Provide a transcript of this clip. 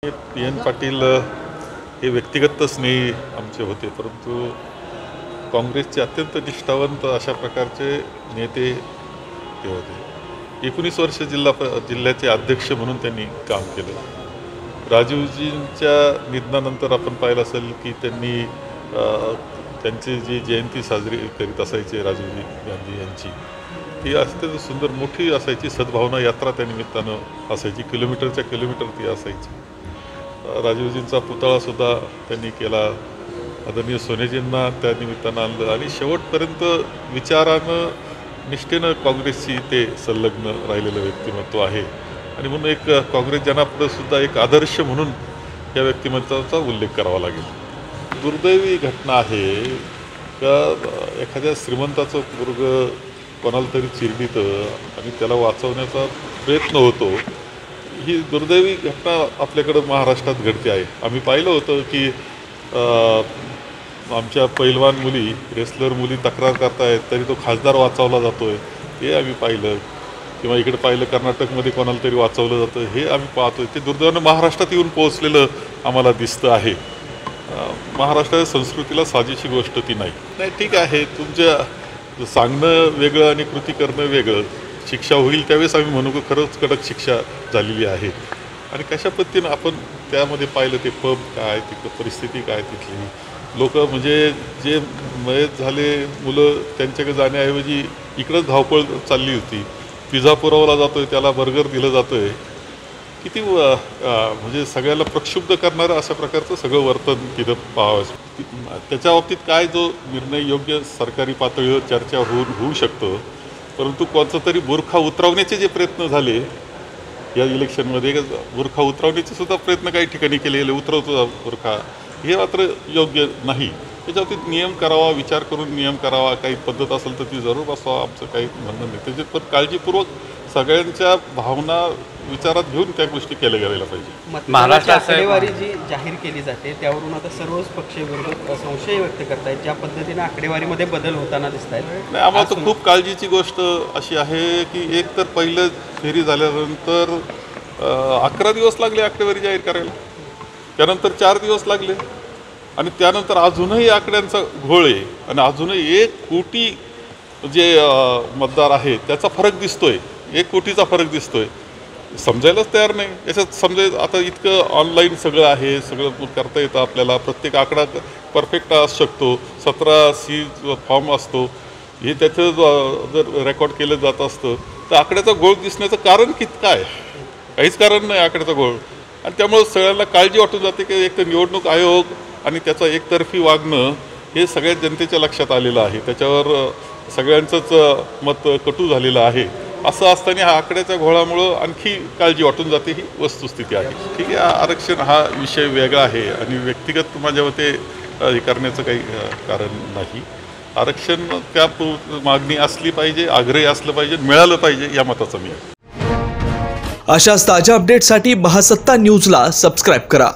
PN Patil हे व्यक्तिगत स्नेही आमचे होते, परंतु काँग्रेसचे अत्यंत निष्ठावंत अशा प्रकारचे नेते ते होते। 19 वर्ष जिल्ह्याचे अध्यक्ष म्हणून त्यांनी काम केलं। राजीवजींच्या निधनानंतर आपण पाहिलं असेल की त्यांनी त्यांची जी जयंती साजरी करीत असायचे राजीवजी गांधी यांची, ती अत्यंत सुंदर मोठी असायची। सद्भावना यात्रा त्या निमित्तानं असायची, किलोमीटरच्या किलोमीटर ती असायची। राजीवजींचा पुतळासुद्धा त्यांनी केला, आदरणीय सोनेजींना त्या निमित्तानं आणलं आणि शेवटपर्यंत विचारानं निष्ठेनं काँग्रेसशी ते संलग्न राहिलेलं व्यक्तिमत्व आहे आणि म्हणून एक काँग्रेस जनापुढे सुद्धा एक आदर्श म्हणून या व्यक्तिमत्वाचा उल्लेख करावा लागेल। दुर्दैवी घटना आहे का एखाद्या श्रीमंताचं पोरगं कोणाला तरी चिरडीतं आणि त्याला वाचवण्याचा प्रयत्न होतो, ही दुर्दैवी घटना आपल्याकडं महाराष्ट्रात घडते आहे। आम्ही पाहिलं होतं की आमच्या पैलवान मुली, रेसलर मुली तक्रार करतायत तरी तो खासदार वाचवला जातोय, हे आम्ही पाहिलं। किंवा इकडे पाहिलं कर्नाटकमध्ये कोणाला तरी वाचवलं जातं, हे आम्ही पाहतोय। ते दुर्दैवानं महाराष्ट्रात येऊन पोहोचलेलं आम्हाला दिसतं आहे। महाराष्ट्राच्या संस्कृतीला साजेशी गोष्ट ती नाही। ठीक आहे, तुमच्या सांगणं वेगळं आणि कृती करणं वेगळं। शिक्षा होईल त्यावेळेस आम्ही म्हणू की खरंच कडक शिक्षा झालेली आहे आणि कशा पद्धतीनं आपण त्यामध्ये पाहिलं ते पब काय, ती परिस्थिती काय, तिथली लोक म्हणजे जे मयत झाले मुलं त्यांच्याकडे जाण्याऐवजी इकडंच धावपळ चालली होती। पिझ्झा पुरवला जातोय, त्याला बर्गर दिलं जातोय, किती म्हणजे सगळ्याला प्रक्षुब्ध करणारं अशा प्रकारचं सगळं वर्तन तिथं पाहावं। त्याच्या बाबतीत काय जो निर्णय योग्य सरकारी पातळीवर चर्चा होऊ शकतं, परंतु कोणतं तरी बुरखा उतरवण्याचे जे प्रयत्न झाले या इलेक्शनमध्ये, बुरखा उतरवण्याचे सुद्धा प्रयत्न काही ठिकाणी केले, उतरवतो बुरखा, हे मात्र योग्य नाही। त्याच्या बाबतीत नियम करावा, विचार करून नियम करावा, काही पद्धत असेल तर ती जरूर बसवा, आमचं काही म्हणणं नाही। त्याच्यात पण काळजीपूर्वक सगळ्यांच्या भावना विचारात घेऊन त्या गोष्टी केल्या गेल्या पाहिजे। महाराष्ट्रात आकडेवारी जी जाहीर केली जाते त्यावरून आता सर्वच पक्ष विरोधक संशय व्यक्त करतायत, ज्या पद्धतीने आकडेवारीमध्ये बदल होताना दिसत आहेत। नाही, आम्हाला तर खूप काळजीची गोष्ट अशी आहे की एक तर पहिलं फेरी झाल्यानंतर 11 दिवस लागले आकडेवारी जाहीर करायला, त्यानंतर 4 दिवस लागले आणि त्यानंतर अजूनही आकड्यांचा घोळ आहे आणि अजूनही 1 कोटी जे मतदार आहे त्याचा फरक दिसतोय, 1 कोटीचा फरक दिसतोय। समजायलाच तयार नाही। याच्यात समजायचं आता इतकं ऑनलाईन सगळं आहे, सगळं करता येतं आपल्याला, प्रत्येक आकडा परफेक्ट असू शकतो, 17C फॉर्म असतो, हे त्याचं जर रेकॉर्ड केलं जात असतं तर आकड्याचा घोळ दिसण्याचं कारण काय? काहीच कारण नाही आकड्याचा घोळ। आणि त्यामुळे सगळ्यांना काळजी वाटून जाते की एक तर निवडणूक आयोग आणि त्याचं एकतर्फी वागणं हे सगळ्या जनतेच्या लक्षात आलेलं आहे, त्याच्यावर सगळ्यांचंच मत कटू झालेलं आहे। असं असताना हा आकड्याच्या घोळामुळं आणखी काळजी वाटून जाते, ही वस्तुस्थिती आहे। ठीक आहे, आरक्षण हा विषय वेगळा आहे आणि व्यक्तिगत माझ्या मते हे करण्याचं काही कारण नाही। आरक्षण त्या मागणी असली पाहिजे, आग्रही असलं पाहिजे, मिळालं पाहिजे, या मताचा मी आहे। अशाच ताज्या अपडेटसाठी महासत्ता न्यूजला सबस्क्राईब करा।